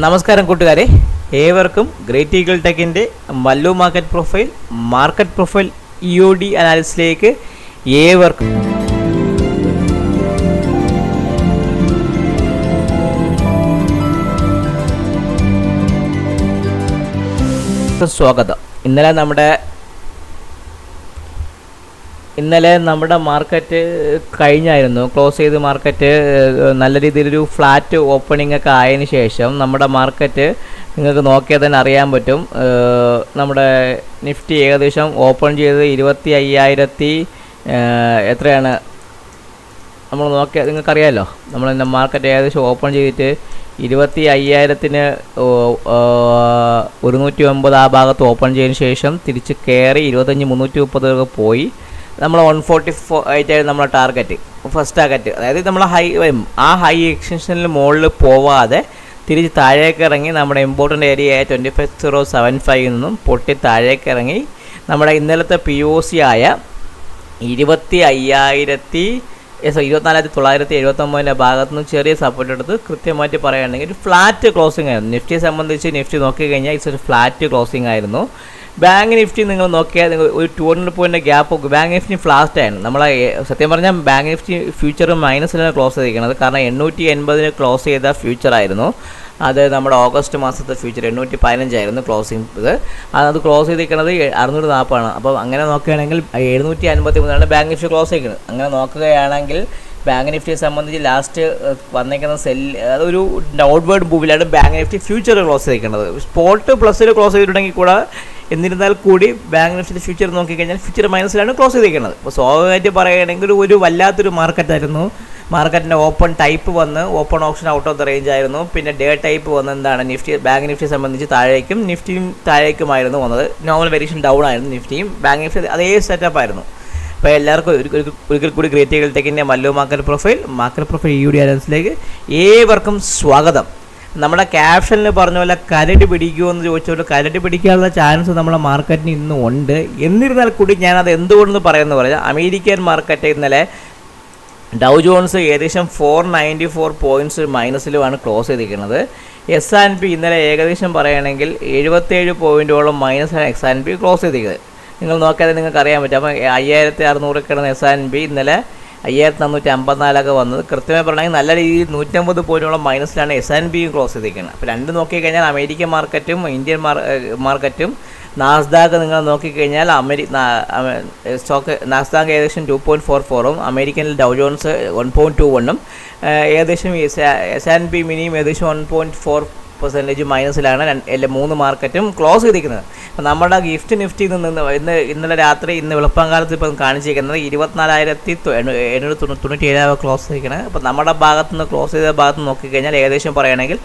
നമസ്കാരം കൂട്ടുകാരെ, ഏവർക്കും ഗ്രേറ്റ് ഈഗിൾ ടെക്കിൻ്റെ മല്ലു മാർക്കറ്റ് പ്രൊഫൈൽ EOD അനാലിസിലേക്ക് ഏവർക്കും സ്വാഗതം. ഇന്നലെ നമ്മുടെ മാർക്കറ്റ് കഴിഞ്ഞായിരുന്നു, ക്ലോസ് ചെയ്ത് മാർക്കറ്റ് നല്ല രീതിയിലൊരു ഫ്ലാറ്റ് ഓപ്പണിംഗ് ഒക്കെ ആയതിനു ശേഷം നമ്മുടെ മാർക്കറ്റ് നിങ്ങൾക്ക് നോക്കിയാൽ തന്നെ അറിയാൻ പറ്റും. നമ്മുടെ നിഫ്റ്റി ഏകദേശം ഓപ്പൺ ചെയ്തത് 25,000 എത്രയാണ് നമ്മൾ നോക്കിയാൽ നിങ്ങൾക്കറിയാമല്ലോ. നമ്മൾ മാർക്കറ്റ് ഏകദേശം ഓപ്പൺ ചെയ്തിട്ട് 25,000 109 ആ ഭാഗത്ത് ഓപ്പൺ ചെയ്തതിന് ശേഷം തിരിച്ച് കയറി 25,330 പോയി. നമ്മൾ 144 ആയിട്ടായിരുന്നു നമ്മളെ ടാർഗറ്റ്, ഫസ്റ്റ് ടാർഗറ്റ്. അതായത് നമ്മൾ ഹൈ എക്സ്റ്റൻഷനിൽ മുകളിൽ പോവാതെ തിരിച്ച് താഴേക്ക് ഇറങ്ങി നമ്മുടെ ഇമ്പോർട്ടൻ്റ് ഏരിയയായ 25,075 നിന്നും പൊട്ടി താഴേക്ക് ഇറങ്ങി നമ്മുടെ ഇന്നലത്തെ POC ആയ 24,979 ഭാഗത്തു നിന്ന് ചെറിയ സപ്പോർട്ട് എടുത്ത് കൃത്യമായിട്ട് പറയുകയാണെങ്കിൽ ഒരു ഫ്ലാറ്റ് ക്ലോസിംഗ് ആയിരുന്നു. നിഫ്റ്റിയെ സംബന്ധിച്ച് നിഫ്റ്റി നോക്കിക്കഴിഞ്ഞാൽ ഇറ്റ്സ് ഒരു ഫ്ലാറ്റ് ക്ലോസിംഗ് ആയിരുന്നു. ബാങ്ക് നിഫ്റ്റി നിങ്ങൾ നോക്കിയാൽ നിങ്ങൾ ഒരു 200 point gap bank Nifty flat ആയിരുന്നു. നമ്മളെ സത്യം പറഞ്ഞാൽ ബാങ്ക് നിഫ്റ്റി ഫ്യൂച്ചർ മൈനസിലാണ് ക്ലോസ് ചെയ്തിരിക്കുന്നത്. കാരണം 880 ക്ലോസ് ചെയ്ത ഫ്യൂച്ചറായിരുന്നു. അത് നമ്മുടെ ഓഗസ്റ്റ് മാസത്തെ ഫ്യൂച്ചർ 815 ക്ലോസിംഗ്. അത് ക്ലോസ് ചെയ്തിരിക്കുന്നത് 640 അപ്പോൾ അങ്ങനെ നോക്കുകയാണെങ്കിൽ 753 ബാങ്ക് നിഫ്റ്റി ക്ലോസ് ചെയ്തിരിക്കുന്നത്. അങ്ങനെ നോക്കുകയാണെങ്കിൽ ബാങ്ക് നിഫ്റ്റിയെ സംബന്ധിച്ച് ലാസ്റ്റ് വന്നിരിക്കുന്ന അതൊരു ഡൗൺവേർഡ് മൂവിലാണ് ബാങ്ക് നിഫ്റ്റി ഫ്യൂച്ചർ ക്ലോസ് ചെയ്തിരിക്കുന്നത്. സ്പോട്ട് പ്ലസ്സിൽ ക്ലോസ് ചെയ്തിട്ടുണ്ടെങ്കിൽ കൂടെ എന്നിരുന്നാൽ കൂടി ബാങ്ക് നിഫ്റ്റിയുടെ ഫ്യൂച്ചർ നോക്കിക്കഴിഞ്ഞാൽ ഫ്യൂച്ചർ മൈനസിലാണ് ക്ലോസ് ചെയ്തിരിക്കുന്നത്. അപ്പോൾ സ്വാഭാവികമായിട്ട് പറയുകയാണെങ്കിൽ ഒരു വല്ലാത്തൊരു മാർക്കറ്റായിരുന്നു. മാർക്കറ്റിൻ്റെ ഓപ്പൺ ടൈപ്പ് വന്ന് open option out of the range ആയിരുന്നു. പിന്നെ ഡേ ടൈപ്പ് വന്ന് എന്താണ് ബാങ്ക് നിഫ്റ്റിയെ സംബന്ധിച്ച് താഴേക്കും നിഫ്റ്റിയും താഴേക്കുമായിരുന്നു വന്നത്. നോർമൽ വേരിയേഷൻ ഡൗൺ ആയിരുന്നു നിഫ്റ്റിയും. ബാങ്ക് നിഫ്റ്റി അതേ സെറ്റപ്പ് ആയിരുന്നു. അപ്പോൾ എല്ലാവർക്കും ഒരിക്കൽ കൂടി ഗ്രേറ്റ് ഈഗിൾ ടെക്കിൻ്റെ മല്ലു മാർക്കറ്റ് പ്രൊഫൈൽ EOD അനാലിസിലേക്ക് ഏവർക്കും സ്വാഗതം. നമ്മുടെ ക്യാപ്ഷനിൽ പറഞ്ഞ പോലെ കരട് പിടിക്കുമോ എന്ന് ചോദിച്ചോട്ട് കരട് പിടിക്കാനുള്ള ചാൻസ് നമ്മുടെ മാർക്കറ്റിന് ഇന്നും ഉണ്ട്. എന്നിരുന്നാൽ കൂടി ഞാനത് എന്തുകൊണ്ടെന്ന് പറയുന്നത് പറഞ്ഞാൽ അമേരിക്കൻ മാർക്കറ്റ് ഇന്നലെ ഡൗ ജോൺസ് ഏകദേശം 494 പോയിൻറ്റ്സ് മൈനസിലുമാണ് ക്ലോസ് ചെയ്തിരിക്കുന്നത്. S&P ഇന്നലെ ഏകദേശം പറയുകയാണെങ്കിൽ 77 പോയിൻറ്റോളം മൈനസാണ് S&P ക്ലോസ് ചെയ്തിരിക്കുന്നത്. നിങ്ങൾ നോക്കിയാൽ നിങ്ങൾക്ക് അറിയാൻ പറ്റും. അപ്പോൾ 5,600 കിടന്ന S&P ഇന്നലെ 5,454 വന്നത്. കൃത്യമായി പറഞ്ഞാൽ നല്ല രീതിയിൽ 150 പോയിൻറ്റോളം മൈനസിലാണ് S&P ക്ലോസ് ചെയ്തിരിക്കുന്നത്. അപ്പോൾ രണ്ട് നോക്കിക്കഴിഞ്ഞാൽ അമേരിക്കൻ മാർക്കറ്റും ഇന്ത്യൻ മാർക്കറ്റും നാസ്ഡാക്ക് നിങ്ങൾ നോക്കിക്കഴിഞ്ഞാൽ നാസ്ഡാക്ക് ഏകദേശം 2.44 അമേരിക്കനിൽ ഡൗ ജോൺസ് 1.21 ഏകദേശം S&P മിനിയും ഏകദേശം 1.4% മൈനസിലാണ് മൂന്ന് മാർക്കറ്റും ക്ലോസ് ചെയ്തിരിക്കുന്നത്. അപ്പോൾ നമ്മുടെ ഗിഫ്റ്റ് നിഫ്റ്റിയിൽ നിന്ന് ഇന്നലെ രാത്രി വെളുപ്പാങ്കാലത്ത് ഇപ്പം കാണിച്ചിരിക്കുന്നത് 24,797 ക്ലോസ് ചെയ്തിരിക്കുന്നത്. അപ്പോൾ നമ്മുടെ ഭാഗത്തു നിന്ന് ക്ലോസ് ചെയ്ത ഭാഗത്ത് നോക്കിക്കഴിഞ്ഞാൽ ഏകദേശം പറയുകയാണെങ്കിൽ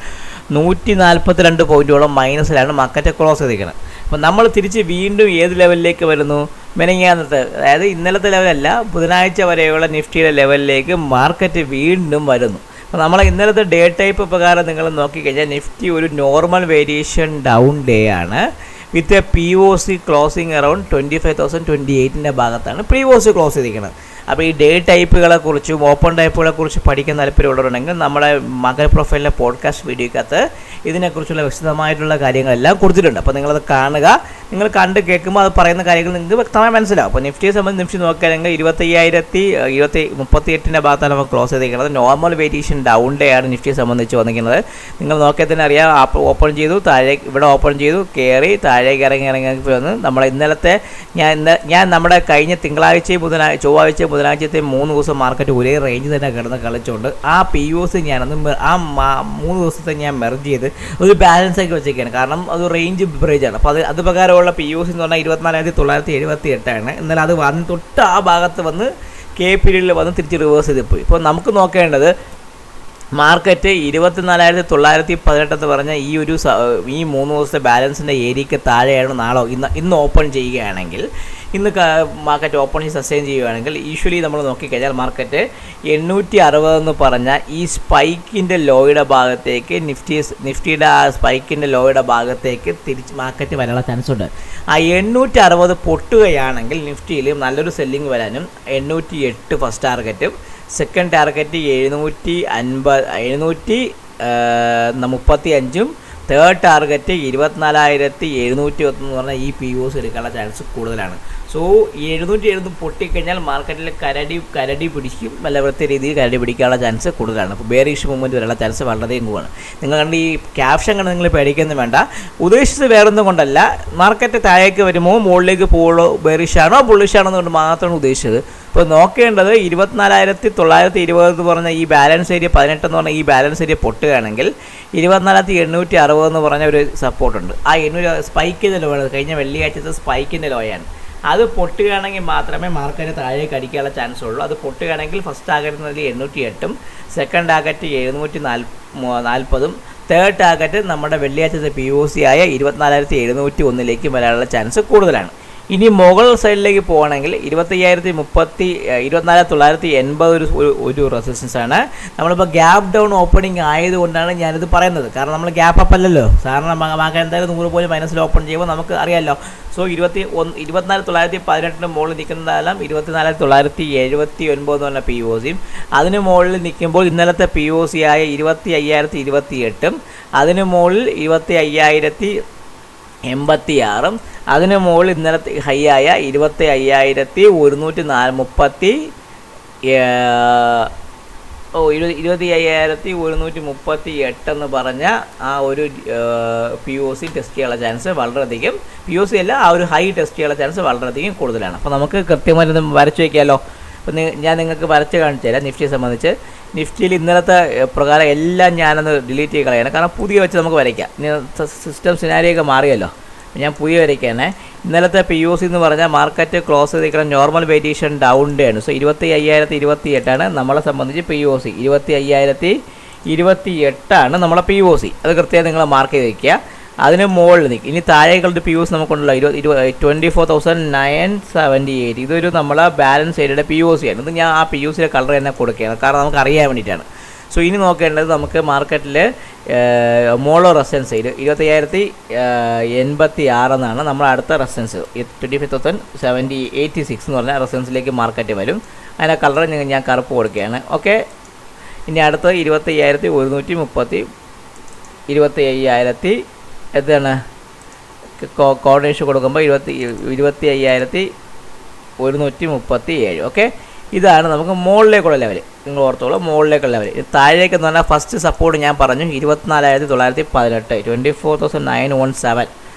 142 പോയിൻറ്റോളം മൈനസിലാണ് മാർക്കറ്റ് ക്ലോസ് ചെയ്തിരിക്കുന്നത്. അപ്പോൾ നമ്മൾ തിരിച്ച് വീണ്ടും ഏത് ലെവലിലേക്ക് വരുന്നു? മെനങ്ങാന്നത്തെ, അതായത് ഇന്നലത്തെ ലെവലല്ല, ബുധനാഴ്ച വരെയുള്ള നിഫ്റ്റിയുടെ ലെവലിലേക്ക് മാർക്കറ്റ് വീണ്ടും വരുന്നു. അപ്പോൾ നമ്മൾ ഇന്നലത്തെ ഡേ ടൈപ്പ് പ്രകാരം നിങ്ങൾ നോക്കിക്കഴിഞ്ഞാൽ നിഫ്റ്റി ഒരു നോർമൽ വേരിയേഷൻ ഡൗൺ ഡേ ആണ് with a POC closing around 25,028 ഭാഗത്താണ് POC ക്ലോസ് ചെയ്തിരിക്കുന്നത്. അപ്പോൾ ഈ ഡേ ടൈപ്പുകളെ കുറിച്ചും ഓപ്പൺ ടൈപ്പുകളെ കുറിച്ച് പഠിക്കാൻ താല്പര്യമുള്ളവരുണ്ടെങ്കിൽ നമ്മുടെ മാർക്കറ്റ് പ്രൊഫൈലിലെ പോഡ്കാസ്റ്റ് വീഡിയോക്കകത്ത് ഇതിനെക്കുറിച്ചുള്ള വിശദമായിട്ടുള്ള കാര്യങ്ങളെല്ലാം കൊടുത്തിട്ടുണ്ട്. അപ്പോൾ നിങ്ങളത് കാണുക. നിങ്ങൾ കണ്ട് കേൾക്കുമ്പോൾ അത് പറയുന്ന കാര്യങ്ങൾ നിങ്ങൾക്ക് വ്യക്തമായി മനസ്സിലാവും. അപ്പോൾ നിഫ്റ്റിയെ സംബന്ധിച്ച് നിഫ്റ്റി നോക്കുകയാണെങ്കിൽ 25,038 ഭാഗത്താണ് നമ്മൾ ക്ലോസ് ചെയ്തിരിക്കുന്നത്. നോർമൽ വേരിയേഷൻ ഡൗൺ ഡേ ആണ് നിഫ്റ്റിയെ സംബന്ധിച്ച് വന്നിരിക്കുന്നത്. നിങ്ങൾ നോക്കിയാൽ തന്നെ അറിയാം, ഓപ്പൺ ചെയ്തു, താഴേക്ക് ഇവിടെ ഓപ്പൺ ചെയ്തു, കയറി താഴേക്ക് ഇറങ്ങി വന്ന് നമ്മൾ ഇന്നലത്തെ ഞാൻ നമ്മുടെ കഴിഞ്ഞ തിങ്കളാഴ്ചയും ചൊവ്വാഴ്ചയും ബുധനാഴ്ചത്തെ 3 ദിവസം മാർക്കറ്റ് ഒരേ റേഞ്ച് തന്നെ കിടന്ന് കളിച്ചുകൊണ്ട് ആ POC ഞാനൊന്ന് 3 ദിവസത്തെ ഞാൻ മെർജ് ചെയ്ത് ഒരു ബാലൻസ് ആക്കി വെച്ചേക്കാണ്. കാരണം അത് റേഞ്ച് ബ്രേജാണ്. അപ്പോൾ അത് പ്രകാരമുള്ള POC എന്ന് പറഞ്ഞാൽ 24,978 എന്നാൽ അത് വന്ന് തൊട്ട് ആ ഭാഗത്ത് വന്ന് പീരീഡിൽ വന്ന് തിരിച്ച് റിവേഴ്സ് ചെയ്ത് പോയി. ഇപ്പോൾ നമുക്ക് നോക്കേണ്ടത് മാർക്കറ്റ് 24,918 എന്ന് പറഞ്ഞാൽ ഈ 3 ദിവസത്തെ ബാലൻസിൻ്റെ ഏരിയയ്ക്ക് താഴെയാണ് നാളെ ഇന്ന് ഓപ്പൺ ചെയ്യുകയാണെങ്കിൽ, ഇന്ന് മാർക്കറ്റ് ഓപ്പൺ ചെയ്ത് സസ്റ്റെയിൻ ചെയ്യുകയാണെങ്കിൽ യൂഷ്വലി നമ്മൾ നോക്കിക്കഴിഞ്ഞാൽ മാർക്കറ്റ് 860 എന്ന് പറഞ്ഞാൽ ഈ സ്പൈക്കിൻ്റെ ലോയുടെ ഭാഗത്തേക്ക് നിഫ്റ്റിയുടെ ആ സ്പൈക്കിൻ്റെ ലോയുടെ ഭാഗത്തേക്ക് തിരിച്ച് മാർക്കറ്റ് വരാനുള്ള ചാൻസ് ഉണ്ട്. ആ 860 പൊട്ടുകയാണെങ്കിൽ നിഫ്റ്റിയിൽ നല്ലൊരു സെല്ലിംഗ് വരാനും 808 ഫസ്റ്റ് ടാർഗറ്റും സെക്കൻഡ് ടാർഗറ്റ് 750 35 തേർഡ് ടാർഗറ്റ് 24,701 എന്ന് പറഞ്ഞാൽ ഈ POs എടുക്കാനുള്ള ചാൻസ് കൂടുതലാണ്. സോ ഈ 770 പൊട്ടിക്കഴിഞ്ഞാൽ മാർക്കറ്റിൽ കരടി പിടിക്കും, നല്ല വൃത്തി രീതിയിൽ കരടി പിടിക്കാനുള്ള ചാൻസ് കൂടുതലാണ്. അപ്പോൾ ബെയറിഷ് മൂവ്മെൻറ്റ് വരാനുള്ള ചാൻസ് വളരെയധികം കൂടുതലാണ്. നിങ്ങൾ കണ്ട് ഈ ക്യാപ്ഷൻ കണ്ട് നിങ്ങൾ പേടിക്കൊന്നും വേണ്ട. ഉദ്ദേശിച്ചത് വേറൊന്നും കൊണ്ടല്ല, മാർക്കറ്റ് താഴേക്ക് വരുമ്പോൾ മുകളിലേക്ക് പോകുള്ളൂ, ബെയറിഷാണോ ബുള്ളിഷാണോ എന്നുകൊണ്ട് മാത്രമാണ് ഉദ്ദേശിച്ചത്. ഇപ്പോൾ നോക്കേണ്ടത് 24,920 എന്ന് പറഞ്ഞ ഈ ബാലൻസ് ഏരിയ 18 എന്ന് പറഞ്ഞാൽ ഈ ബാലൻസ് ഏരിയ പൊട്ടുകയാണെങ്കിൽ 24,860 എന്ന് പറഞ്ഞ ഒരു സപ്പോർട്ടുണ്ട്. ആ 800 സ്പൈക്കിൻ്റെ ലോ ആണ്, കഴിഞ്ഞ വെള്ളിയാഴ്ചത്തെ സ്പൈക്കിൻ്റെ ലോയാണ്. അത് പൊട്ടുകയാണെങ്കിൽ മാത്രമേ മാർക്കറ്റ് താഴേക്ക് അടിക്കാനുള്ള ചാൻസ് ഉള്ളൂ. അത് പൊട്ടുകയാണെങ്കിൽ first target 808, second target 740, third target നമ്മുടെ വെള്ളിയാഴ്ചത്തെ POC ആയ 24,701 വരാനുള്ള ചാൻസ് കൂടുതലാണ്. ഇനി മുകൾ സൈഡിലേക്ക് പോകണമെങ്കിൽ 24,980 ഒരു റെസിസ്റ്റൻസ് ആണ്. നമ്മളിപ്പോൾ ഗ്യാപ്പ് ഡൗൺ ഓപ്പണിംഗ് ആയതുകൊണ്ടാണ് ഞാനിത് പറയുന്നത്. കാരണം നമ്മൾ ഗ്യാപ്പ് അപ്പ് അല്ലല്ലോ, കാരണം മാർക്കറ്റ് എന്തായാലും 100 പോലും മൈനസിൽ ഓപ്പൺ ചെയ്യുമ്പോൾ നമുക്ക് അറിയാമല്ലോ. സോ 24,918 മുകളിൽ നിൽക്കുന്നതെല്ലാം 24,979 എന്ന് പറഞ്ഞ POCയും, അതിന് മുകളിൽ നിൽക്കുമ്പോൾ ഇന്നലത്തെ POC ആയ 25,028, അതിന് മുകളിൽ 25,086, അതിന് മുകളിൽ ഇന്നലത്തെ ഹൈ ആയ 25,138 എന്ന് പറഞ്ഞ ആ ഒരു POC ടെസ്റ്റ് ചെയ്യാനുള്ള ചാൻസ് വളരെയധികം, POC അല്ല, ആ ഒരു ഹൈ ടെസ്റ്റ് ചെയ്യാനുള്ള ചാൻസ് വളരെയധികം കൂടുതലാണ്. അപ്പോൾ നമുക്ക് കൃത്യമായിട്ട് വരച്ച് വയ്ക്കാമല്ലോ. അപ്പോൾ ഞാൻ നിങ്ങൾക്ക് വരച്ച് കാണിച്ചു തരാം. നിഫ്റ്റിയെ സംബന്ധിച്ച് നിഫ്റ്റിയിൽ ഇന്നലത്തെ പ്രകാരം എല്ലാം ഞാനൊന്ന് ഡിലീറ്റ് ചെയ്ത് കളയാണ്, കാരണം പുതിയ വെച്ച് നമുക്ക് വരയ്ക്കാം. സിസ്റ്റം സിനാരിയൊക്കെ മാറിയല്ലോ, ഞാൻ പുതിയ വരയ്ക്കാണ്. ഇന്നലത്തെ POC എന്ന് പറഞ്ഞാൽ മാർക്കറ്റ് ക്ലോസ് ചെയ്തിരിക്കുന്ന നോർമൽ വേരിയേഷൻ ഡൗൺ ഡേ ആണ്. സോ 25,028 നമ്മളെ സംബന്ധിച്ച് POC, 25,028 നമ്മളെ POC. അത് കൃത്യമായി നിങ്ങൾ മാർക്ക് ചെയ്ത് വയ്ക്കുക. അതിന് മുകളിൽ നിൽക്കും. ഇനി താഴേക്കുള്ള POC നമുക്കുണ്ടല്ലോ 24,978. ഇതൊരു നമ്മളെ ബാലൻസ് ഏരിയയുടെ POC ആണ്. ഇത് ഞാൻ ആ POCയുടെ കളർ തന്നെ കൊടുക്കുകയാണ്, കാരണം നമുക്ക് അറിയാൻ വേണ്ടിയിട്ടാണ്. സോ ഇനി നോക്കേണ്ടത് നമുക്ക് മാർക്കറ്റിൽ മോളോ റെസിസ്റ്റൻസ് 25,086 എന്നാണ് നമ്മൾ അടുത്ത റെസിസ്റ്റൻസ്. 25,786 എന്ന് പറഞ്ഞാൽ റെസിസ്റ്റൻസിലേക്ക് മാർക്കറ്റ് വരും. അതിൻ്റെ കളർ ഞാൻ കറുപ്പ് കൊടുക്കുകയാണ്. ഓക്കെ, ഇനി അടുത്തത് 25,130, 25,000 എന്താണ് കോർഡിനേഷൻ കൊടുക്കുമ്പോൾ 25,137. ഓക്കെ, ഇതാണ് നമുക്ക് മുകളിലേക്കുള്ള ലെവൽ. നിങ്ങൾ ഓർത്തോളൂ, മുകളിലേക്കുള്ള ലെവൽ. താഴേക്ക് എന്ന് പറഞ്ഞാൽ ഫസ്റ്റ് സപ്പോർട്ട് ഞാൻ പറഞ്ഞു 24,918, 24,917.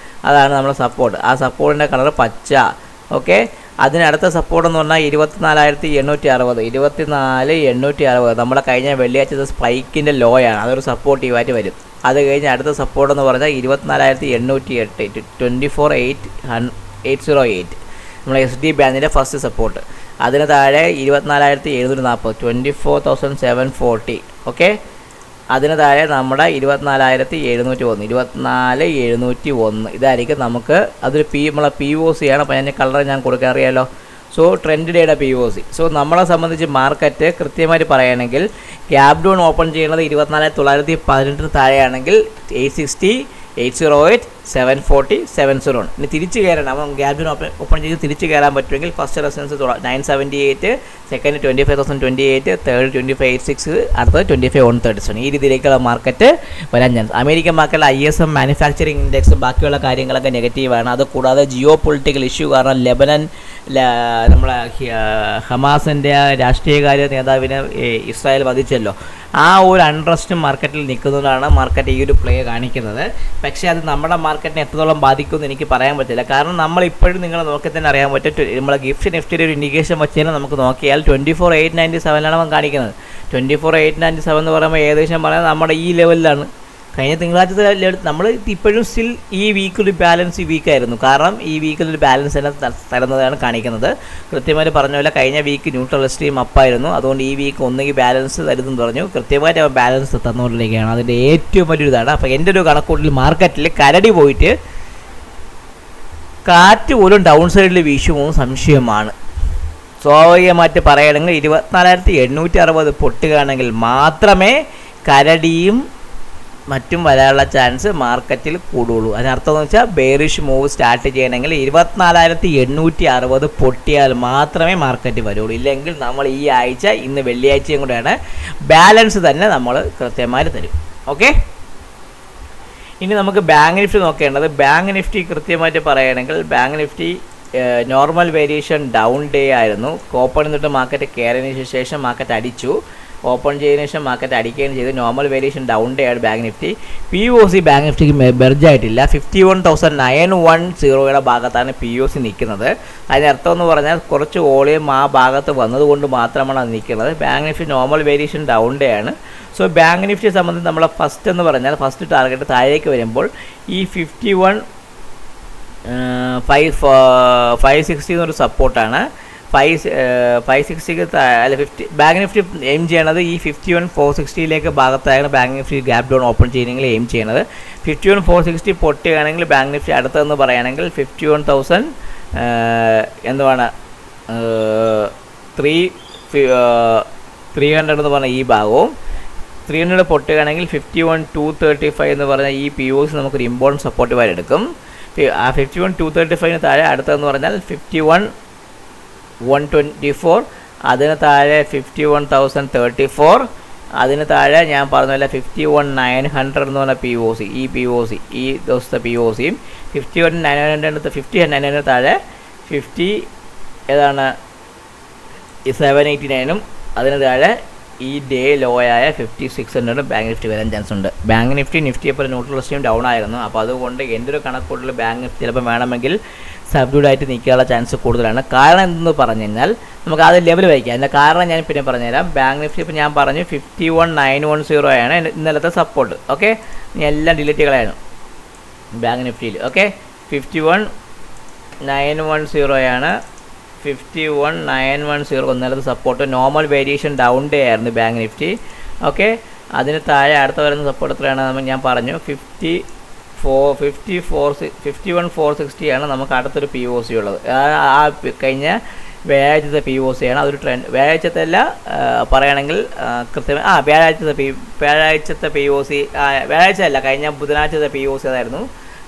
അതാണ് നമ്മുടെ സപ്പോർട്ട്. ആ സപ്പോർട്ടിൻ്റെ കളർ പച്ച. ഓക്കെ, അതിനടുത്ത സപ്പോർട്ട് എന്ന് പറഞ്ഞാൽ 24,860, 24,860 നമ്മുടെ കഴിഞ്ഞ വെള്ളിയാഴ്ചത്തെ സ്പൈക്കിൻ്റെ ലോയാണ്. അതൊരു സപ്പോർട്ടീവായിട്ട് വരും. അത് കഴിഞ്ഞ് അടുത്ത സപ്പോർട്ട് എന്ന് പറഞ്ഞാൽ 24,808, 24,808 നമ്മളെ SD ബാങ്കിൻ്റെ ഫസ്റ്റ് സപ്പോർട്ട്. അതിന് താഴെ 24,740, 24,740. ഓക്കെ, അതിന് താഴെ നമ്മുടെ 24,701, 24,701. ഇതായിരിക്കും നമുക്ക് അതൊരു നമ്മളെ POC ആണ്. അപ്പോൾ അതിൻ്റെ കളർ ഞാൻ കൊടുക്കാൻ അറിയാമല്ലോ. സോ ട്രെൻഡ് ഡേയുടെ POC. സോ നമ്മളെ സംബന്ധിച്ച് മാർക്കറ്റ് കൃത്യമായിട്ട് പറയുകയാണെങ്കിൽ ഗ്യാപ് ഡൗൺ ഓപ്പൺ ചെയ്യുന്നത് 24,918 താഴെയാണെങ്കിൽ 860, 808, 740, 701. ഇനി തിരിച്ച് കയറണം. അപ്പം ഗ്യാപ് ഡൗൺ ഓപ്പൺ ചെയ്ത് തിരിച്ച് കയറാൻ പറ്റുമെങ്കിൽ ഫസ്റ്റ് റെസിസ്റ്റൻസ് 978, സെക്കൻഡ് 25,028, തേർഡ് 25,860, അടുത്തത് 25,137. ഈ രീതിയിലേക്കുള്ള മാർക്കറ്റ് വരാൻ ചാൻസ്. അമേരിക്കൻ മാർക്കറ്റിൽ ISM മാനുഫാക്ചറിങ് ഇൻഡെക്സ് ബാക്കിയുള്ള കാര്യങ്ങളൊക്കെ നെഗറ്റീവാണ്. അത് കൂടാതെ ജിയോ പൊളിറ്റിക്കൽ ഇഷ്യൂ കാരണം ലെബനൻ നമ്മളെ ഹമാസിൻ്റെ രാഷ്ട്രീയകാര്യ നേതാവിനെ ഇസ്രായേൽ വധിച്ചല്ലോ. ആ ഒരു അൺട്രസ്റ്റ് മാർക്കറ്റിൽ നിൽക്കുന്നതുകൊണ്ടാണ് മാർക്കറ്റ് ഈ ഒരു പ്ലേ കാണിക്കുന്നത്. പക്ഷേ അത് നമ്മുടെ മാർക്കറ്റിനെ എത്രത്തോളം ബാധിക്കുമെന്ന് എനിക്ക് പറയാൻ പറ്റില്ല. കാരണം നമ്മളിപ്പോഴും നിങ്ങൾ നോക്കി തന്നെ അറിയാൻ പറ്റും. നമ്മളെ ഗിഫ്റ്റ് നിഫ്റ്റിയുടെ ഒരു ഇൻഡിക്കേഷൻ വെച്ച് തന്നെ നമുക്ക് നോക്കിയാൽ 24,897 കാണിക്കുന്നത്. 24,897 എന്ന് പറയുമ്പോൾ ഏകദേശം പറയുന്നത് നമ്മുടെ ഈ ലെവലിലാണ്. കഴിഞ്ഞ തിങ്കളാഴ്ചത്തെ നമ്മൾ ഇപ്പോഴും സ്റ്റിൽ ഈ വീക്കിൽ ബാലൻസ് വീക്കായിരുന്നു. കാരണം ഈ വീക്കിലൊരു ബാലൻസ് തന്നെ തരുന്നതാണ് കാണിക്കുന്നത്. കൃത്യമായിട്ട് പറഞ്ഞ പോലെ കഴിഞ്ഞ വീക്ക് ന്യൂട്രൽ സ്ട്രീം അപ്പായിരുന്നു. അതുകൊണ്ട് ഈ വീക്ക് ഒന്നുകിൽ ബാലൻസ് തരുന്നെന്ന് പറഞ്ഞു. കൃത്യമായിട്ട് ബാലൻസ് തന്നുകൊണ്ടിരിക്കുകയാണ്. അതിൻ്റെ ഏറ്റവും വലിയൊരു ഇതാണ്. അപ്പോൾ എൻ്റെ ഒരു കണക്കൂട്ടിൽ മാർക്കറ്റിൽ കരടി പോയിട്ട് കാറ്റ് പോലും ഡൗൺ സൈഡിൽ വീശുമോ സംശയമാണ്. സ്വാഭാവികമായിട്ട് പറയുകയാണെങ്കിൽ 24,860 പൊട്ടുകയാണെങ്കിൽ മാത്രമേ കരടിയും മറ്റും വരാനുള്ള ചാൻസ് മാർക്കറ്റിൽ കൂടുള്ളൂ. അതിനർത്ഥം എന്ന് വെച്ചാൽ ബെയറിഷ് മൂവ് സ്റ്റാർട്ട് ചെയ്യണമെങ്കിൽ 24,860 പൊട്ടിയാൽ മാത്രമേ മാർക്കറ്റ് വരുള്ളൂ. ഇല്ലെങ്കിൽ നമ്മൾ ഈ ആഴ്ച, ഇന്ന് വെള്ളിയാഴ്ചയും കൂടെയാണ്, ബാലൻസ് തന്നെ നമ്മൾ കൃത്യമായിട്ട് തരും. ഓക്കെ. ഇനി നമുക്ക് ബാങ്ക് നിഫ്റ്റി നോക്കേണ്ടത്. ബാങ്ക് നിഫ്റ്റി കൃത്യമായിട്ട് പറയുകയാണെങ്കിൽ bank Nifty normal variation down day ആയിരുന്നു. ഓപ്പൺ നിന്നിട്ട് മാർക്കറ്റ് കയറിയതിന് ശേഷം മാർക്കറ്റ് അടിച്ചു. ഓപ്പൺ ചെയ്തതിനു ശേഷം മാർക്കറ്റ് അടിക്കുകയും ചെയ്തു. നോർമൽ വേരിയേഷൻ ഡൗൺ ഡേ ആണ് ബാങ്ക് നിഫ്റ്റി. POC ബാങ്ക് നിഫ്റ്റിക്ക് ബെർജായിട്ടില്ല. 51,910 ഭാഗത്താണ് POC നിൽക്കുന്നത്. അതിനർത്ഥം എന്ന് പറഞ്ഞാൽ കുറച്ച് വോളിയം ആ ഭാഗത്ത് വന്നതുകൊണ്ട് മാത്രമാണ് അത് നിൽക്കുന്നത്. Bank Nifty normal variation down day ആണ്. സോ ബാങ്ക് നിഫ്റ്റിയെ സംബന്ധിച്ച് നമ്മളെ ഫസ്റ്റ് എന്ന് പറഞ്ഞാൽ ഫസ്റ്റ് ടാർഗറ്റ് താഴേക്ക് വരുമ്പോൾ ഈ 560 എന്നൊരു സപ്പോർട്ടാണ്. 560ക്ക് അല്ല 50 ബാങ്ക് നിഫ്റ്റി എയിം ചെയ്യണത് ഈ 51,460 ഭാഗത്തായാണ് bank Nifty gap down open ചെയ്യണമെങ്കിൽ എയിം ചെയ്യണത്. 51,460 പൊട്ടുകയാണെങ്കിൽ ബാങ്ക് നിഫ്റ്റി അടുത്തതെന്ന് പറയുകയാണെങ്കിൽ 51,000 എന്തുവാണ് 300 എന്ന് പറഞ്ഞാൽ ഈ ഭാഗവും 300 പൊട്ടുകയാണെങ്കിൽ 51,235 എന്ന് പറഞ്ഞാൽ ഈ POC നമുക്കൊരു ഇമ്പോർട്ടൻറ്റ് സപ്പോർട്ടീവായിട്ട് എടുക്കും. ആ 51,235 താഴെ അടുത്തതെന്ന് പറഞ്ഞാൽ 51,124, അതിന് താഴെ 51,034, അതിന് താഴെ ഞാൻ പറഞ്ഞ 51,900 എന്ന് പറഞ്ഞ POC, ഈ ദിവസത്തെ POCയും 51,900 താഴെ 789 അതിന് താഴെ ഈ ഡേ ലോ ആയ 5600 ബാങ്ക് നിഫ്റ്റി വരാൻ ചാൻസ് ഉണ്ട്. ബാങ്ക് നിഫ്റ്റി ഇപ്പോൾ ന്യൂട്രൽ സ്ട്രീം ഡൗൺ ആയിരുന്നു. അപ്പോൾ അതുകൊണ്ട് എൻ്റെ ഒരു കണക്കൂട്ടിൽ ബാങ്ക് നിഫ്റ്റി ചിലപ്പോൾ വേണമെങ്കിൽ സബ്ഡ്യൂഡായിട്ട് നിൽക്കാനുള്ള ചാൻസ് കൂടുതലാണ്. കാരണം എന്തെന്ന് പറഞ്ഞു കഴിഞ്ഞാൽ നമുക്ക് അത് ലെവൽ വയ്ക്കാം. അതിൻ്റെ കാരണം ഞാൻ പിന്നെ പറഞ്ഞുതരാം. ബാങ്ക് നിഫ്റ്റി ഇപ്പോൾ ഞാൻ പറഞ്ഞു 51,910 ആണ് ഇന്നലത്തെ സപ്പോർട്ട്. ഓക്കെ, ഇനി എല്ലാം ഡിലീറ്റ് കളയാണ് ബാങ്ക് നിഫ്റ്റിയിൽ. ഓക്കെ, 51,910 ആണ്. 51,910 ഇന്നലത്തെ support. Normal variation down day ആയിരുന്നു ബാങ്ക് നിഫ്റ്റി. ഓക്കെ, അതിന് താഴെ അടുത്ത വരുന്ന സപ്പോർട്ട് എത്രയാണ് ഞാൻ പറഞ്ഞു 51,460 ആണ് നമുക്ക് അടുത്തൊരു POC ഉള്ളത്. ആ കഴിഞ്ഞ വ്യാഴാഴ്ചത്തെ POC ആണ്. അതൊരു ട്രെൻഡ് വ്യാഴാഴ്ചത്തെ അല്ല പറയുകയാണെങ്കിൽ കൃത്യമായി വ്യാഴാഴ്ചത്തെ POC വ്യാഴാഴ്ച അല്ല കഴിഞ്ഞ ബുധനാഴ്ചത്തെ POC അതായിരുന്നു.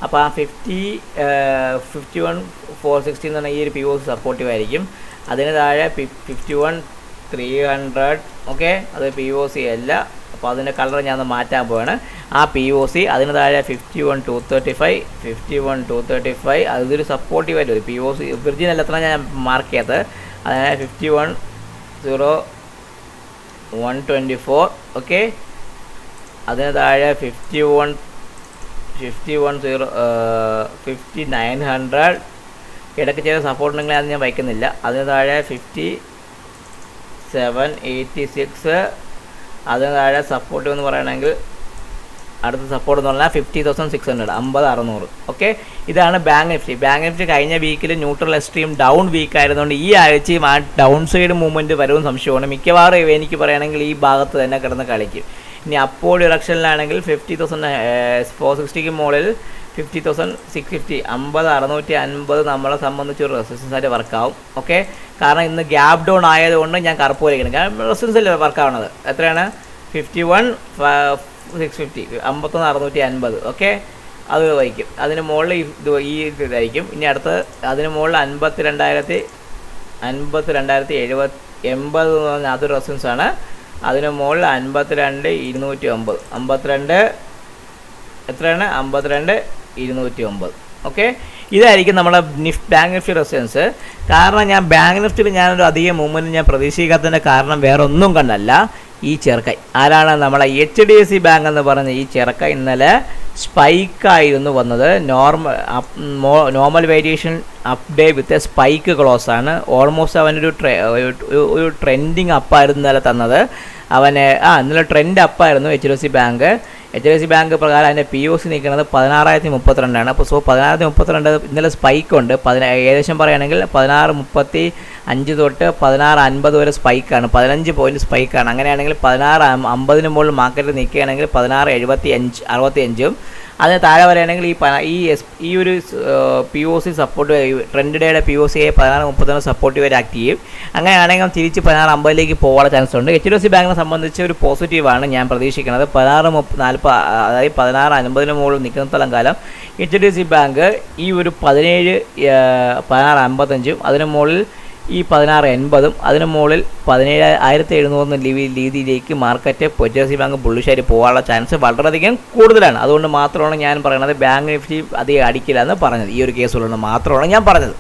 അപ്പോൾ ആ 51,460 എന്ന് പറഞ്ഞാൽ ഈ ഒരു POC സപ്പോർട്ടീവ് ആയിരിക്കും. അതിന് താഴെ 51,300. ഓക്കെ, അത് POC അല്ല. അപ്പോൾ അതിൻ്റെ കളർ ഞാൻ മാറ്റാൻ പോവാണ്. ആ POC അതിന് താഴെ 51,235 അതൊരു സപ്പോർട്ടീവായിട്ട് വരും. POC ഒറിജിനൽ എത്ര ഞാൻ മാർക്ക് ചെയ്യാത്തത്. അതിന് 51,124. ഓക്കെ, അതിന് താഴെ 5900 ഇടയ്ക്ക് ചെയ്ത സപ്പോർട്ട് ഉണ്ടെങ്കിൽ അത് ഞാൻ വയ്ക്കുന്നില്ല. അതിന് താഴെ 5786. അതിന് താഴെ സപ്പോർട്ട് എന്ന് പറയുകയാണെങ്കിൽ അടുത്ത സപ്പോർട്ട് എന്ന് പറഞ്ഞാൽ 50,600 50,600. ഓക്കെ, ഇതാണ് ബാങ്ക് നിഫ്റ്റി. ബാങ്ക് നിഫ്റ്റി കഴിഞ്ഞ വീക്കിൽ ന്യൂട്രൽ എക്സ്ട്രീം ഡൗൺ വീക്ക് ആയതുകൊണ്ട് ഈ ആഴ്ചയും ആ ഡൗൺ സൈഡ് മൂവ്മെൻറ്റ് വരുമെന്ന് സംശയമാണ്. മിക്കവാറും എനിക്ക് പറയുകയാണെങ്കിൽ ഈ ഭാഗത്ത് തന്നെ കിടന്ന് കളിക്കും. ഇനി അപ്പോൾ ഡിറക്ഷനിലാണെങ്കിൽ 50,460 മുകളിൽ 50,650 50,650 നമ്മളെ സംബന്ധിച്ചൊരു റെസിസ്റ്റൻസ് ആയിട്ട് വർക്കാവും. ഓക്കെ, കാരണം ഇന്ന് ഗ്യാപ് ഡൗൺ ആയതുകൊണ്ട് ഞാൻ കറുപ്പ് വരയ്ക്കണം. കാരണം റെസിസ്റ്റൻസ് അല്ലേ വർക്കാവുന്നത്. എത്രയാണ് 51,650 51,650. ഓക്കെ, അത് വഹിക്കും. അതിന് മുകളിൽ ഈ ഇതായിരിക്കും. ഇനി അടുത്ത് അതിന് മുകളിൽ 52,080 എന്ന് പറഞ്ഞാൽ അതൊരു റെസിസ്റ്റൻസ് ആണ്. അതിന് മുകളിൽ 52,209 52 എത്രയാണ് 52,209. ഓക്കെ, ഇതായിരിക്കും നമ്മുടെ ബാങ്ക് നിഫ്റ്റി റെസിസ്റ്റൻസ്. കാരണം ഞാൻ ബാങ്ക് നിഫ്റ്റിയിൽ ഞാനൊരു അധികം മൂവ്മെൻറ്റ് ഞാൻ പ്രതീക്ഷിക്കാത്തതിൻ്റെ കാരണം വേറെ ഒന്നും കണ്ടല്ല. ഈ ചെറുക്കൈ ആരാണ് നമ്മളെ HDFC ബാങ്ക് എന്ന് പറഞ്ഞ ഈ ചെറുക്കൈ ഇന്നലെ സ്പൈക്കായിരുന്നു വന്നത്. Normal variation up day with a spike close ആണ്. ഓൾമോസ്റ്റ് അവനൊരു ട്രെൻഡിങ് അപ്പായിരുന്നു ഇന്നലെ തന്നത്. ഇന്നലെ ട്രെൻഡ് അപ്പായിരുന്നു HDFC ബാങ്ക് പ്രകാരം അതിൻ്റെ POC നിൽക്കുന്നത് 16,032 അപ്പോൾ 16,032 ഇന്നലെ സ്പൈക്ക് ഉണ്ട്. ഏകദേശം പറയുകയാണെങ്കിൽ 16,35 തൊട്ട് 16,50 വരെ സ്പൈക്കാണ്. 15 പോയിൻറ്റ് സ്പൈക്കാണ്. അങ്ങനെയാണെങ്കിൽ 16,50 മുകളിൽ മാർക്കറ്റ് നിൽക്കുകയാണെങ്കിൽ 16,65 അതിന് താഴെ വരികയാണെങ്കിൽ ഈ ഒരു POC സപ്പോർട്ട് ട്രെൻഡ് ഡേയുടെ POC 16,30 സപ്പോർട്ടീവായിട്ട് ആക്ട് ചെയ്യും. അങ്ങനെയാണെങ്കിൽ തിരിച്ച് 16,50 പോകാനുള്ള ചാൻസ് ഉണ്ട്. HDFC ബാങ്കിനെ സംബന്ധിച്ച് ഒരു പോസിറ്റീവാണ് ഞാൻ പ്രതീക്ഷിക്കുന്നത്. 16,40 അതായത് 16,50 മുകളിൽ നിൽക്കുന്നിടത്തോളം കാലം HDFC ബാങ്ക് ഈ ഒരു 16,55 അതിന് മുകളിൽ ഈ 1680 അതിന് മുകളിൽ 17,700 രീതിയിലേക്ക് മാർക്കറ്റ് എച്ച് ബാങ്ക് ബുള്ളിഷായിട്ട് പോകാനുള്ള ചാൻസ് വളരെയധികം കൂടുതലാണ്. അതുകൊണ്ട് മാത്രമാണ് ഞാൻ പറയുന്നത് ബാങ്ക് നിഫ്റ്റി അധികം അടിക്കില്ല എന്ന് പറഞ്ഞത്. ഈ ഒരു കേസുള്ളത് മാത്രമാണ് ഞാൻ പറഞ്ഞത്.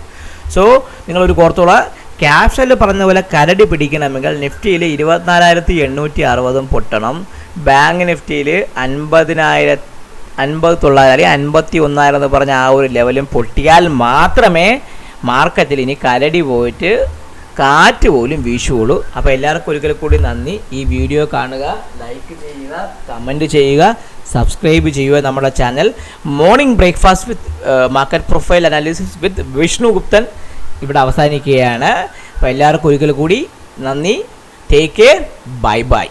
സോ നിങ്ങളൊരു കോർത്തോളം ക്യാപ്ഷനിൽ പറഞ്ഞ പോലെ കരടി പിടിക്കണമെങ്കിൽ നിഫ്റ്റിയിൽ 24,860 പൊട്ടണം, ബാങ്ക് നിഫ്റ്റിയിൽ 50,900 അല്ലെങ്കിൽ 51,000 എന്ന് പറഞ്ഞ ആ ഒരു ലെവലും പൊട്ടിയാൽ മാത്രമേ മാർക്കറ്റിൽ ഇനി കരടി പോയിട്ട് കാറ്റ് പോലും വീശുകയുള്ളൂ. അപ്പോൾ എല്ലാവർക്കും ഒരിക്കൽ കൂടി നന്ദി. ഈ വീഡിയോ കാണുക, ലൈക്ക് ചെയ്യുക, കമൻറ്റ് ചെയ്യുക, സബ്സ്ക്രൈബ് ചെയ്യുക നമ്മുടെ ചാനൽ. മോർണിംഗ് ബ്രേക്ക്ഫാസ്റ്റ് വിത്ത് മാർക്കറ്റ് പ്രൊഫൈൽ അനാലിസിസ് വിത്ത് വിഷ്ണു ഗുപ്തൻ ഇവിടെ അവസാനിക്കുകയാണ്. അപ്പോൾ എല്ലാവർക്കും ഒരിക്കൽ കൂടി നന്ദി. Take care. Bye bye.